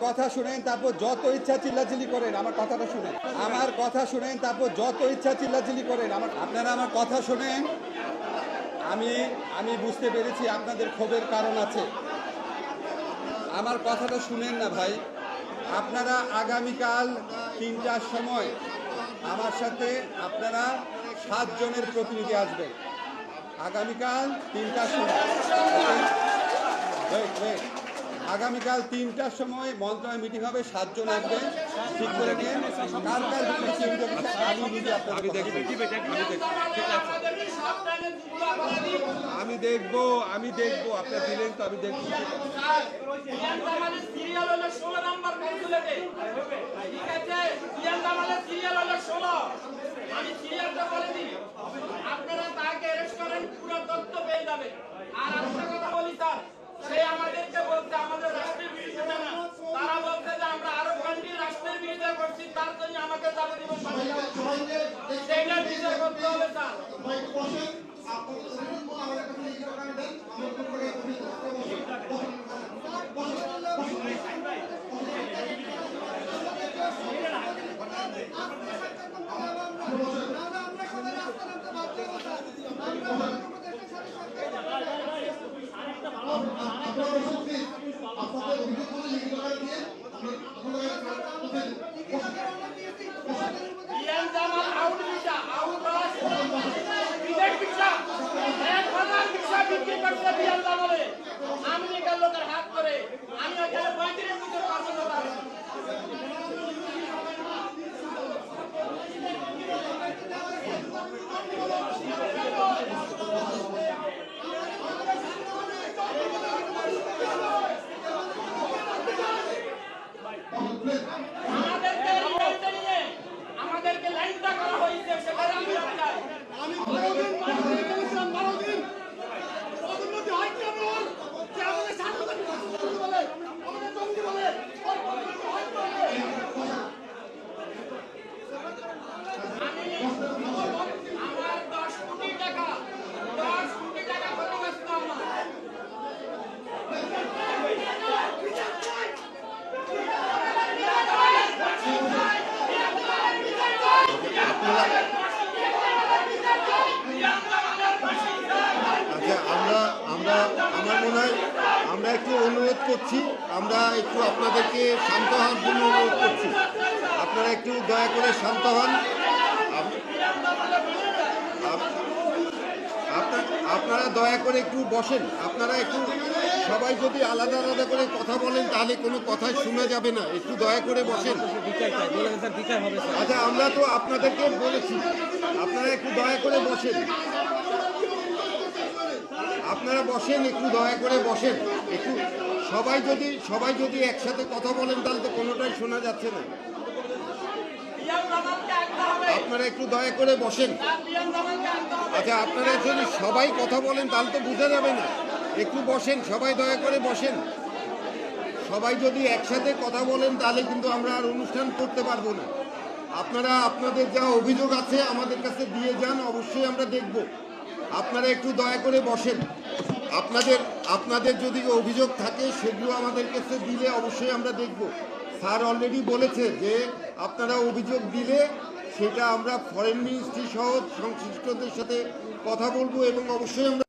কথা শুনেন, তারপর যত ইচ্ছা চিল্লাচিল্লি করেন। আমার কথাটা শুনেন, আমার কথা শুনেন, তারপর যত ইচ্ছা চিল্লাচিল্লি করেন। আপনারা আমার কথা শুনেন। আমি বুঝতে পেরেছি আপনাদের ক্ষোভের কারণ আছে। আমার কথাটা শুনেন না ভাই। আপনারা আগামীকাল 3টার সময় আমার সাথে আপনারা 7 জনের প্রতিনিধি আসবেন। আগামীকাল 3টার সময়, আগামীকাল 3টার সময় মন্ত্রণালয় মিটিং হবে। 7 জন আসবেন, ঠিক করে নিন। কার কার আমি নিজে আমি দেখবো আপনার দিলেন তো, আমি দেখবো। আপনারা তাকে অ্যারেস্ট করেন, পুরো তথ্য পেয়ে যাবেন। আর একটা কথা বলি স্যার, সে আমাদেরকে বলছে আমাদের রাষ্ট্রের বিরুদ্ধে না, তারা বলছে যে আমরা আরব কান্ট্রি রাষ্ট্রের বিরুদ্ধে করছি, তার জন্য আমাকে যাবতীয় সেইটা বিচার করতে হবে স্যার। আমেরিকার লোকের হাত করে আমি ওখানে 35 মিটার পাবো না। আমাদেরকে লাইনটা করা হয়েছে, সেখানে আমি আমার 10 কোটি টাকা ক্ষতিগ্রস্ত আমার। আচ্ছা, আমার মনে হয় আমরা একটু অনুরোধ করছি, আমরা একটু আপনাদেরকে শান্ত হওয়ার জন্য অনুরোধ করছি। আপনারা একটু দয়া করে শান্ত হন। আপনারা দয়া করে একটু বসেন। আপনারা একটু সবাই যদি আলাদা আলাদা করে কথা বলেন তাহলে কোনো কথাই শোনা যাবে না। একটু দয়া করে বসেন। আচ্ছা, আমরা তো আপনাদেরকে বলেছি, আপনারা একটু দয়া করে বসেন। আপনারা বসেন, একটু দয়া করে বসেন। একটু সবাই যদি একসাথে কথা বলেন তাহলে তো কোনোটাই শোনা যাচ্ছে না। আপনারা একটু দয়া করে বসেন। আচ্ছা, আপনারা যদি সবাই কথা বলেন তাহলে তো বোঝা যাবে না। একটু বসেন, সবাই দয়া করে বসেন। সবাই যদি একসাথে কথা বলেন তাহলে কিন্তু আমরা আর অনুষ্ঠান করতে পারবো না। আপনারা আপনাদের যা অভিযোগ আছে আমাদের কাছে দিয়ে যান, অবশ্যই আমরা দেখব। আপনারা একটু দয়া করে বসেন। আপনাদের যদি অভিযোগ থাকে সেগুলো আমাদের কাছে দিলে অবশ্যই আমরা দেখব। স্যার অলরেডি বলেছে যে আপনারা অভিযোগ দিলে সেটা আমরা ফরেন মিনিস্ট্রি সহ সংশ্লিষ্টদের সাথে কথা বলবো এবং অবশ্যই আমরা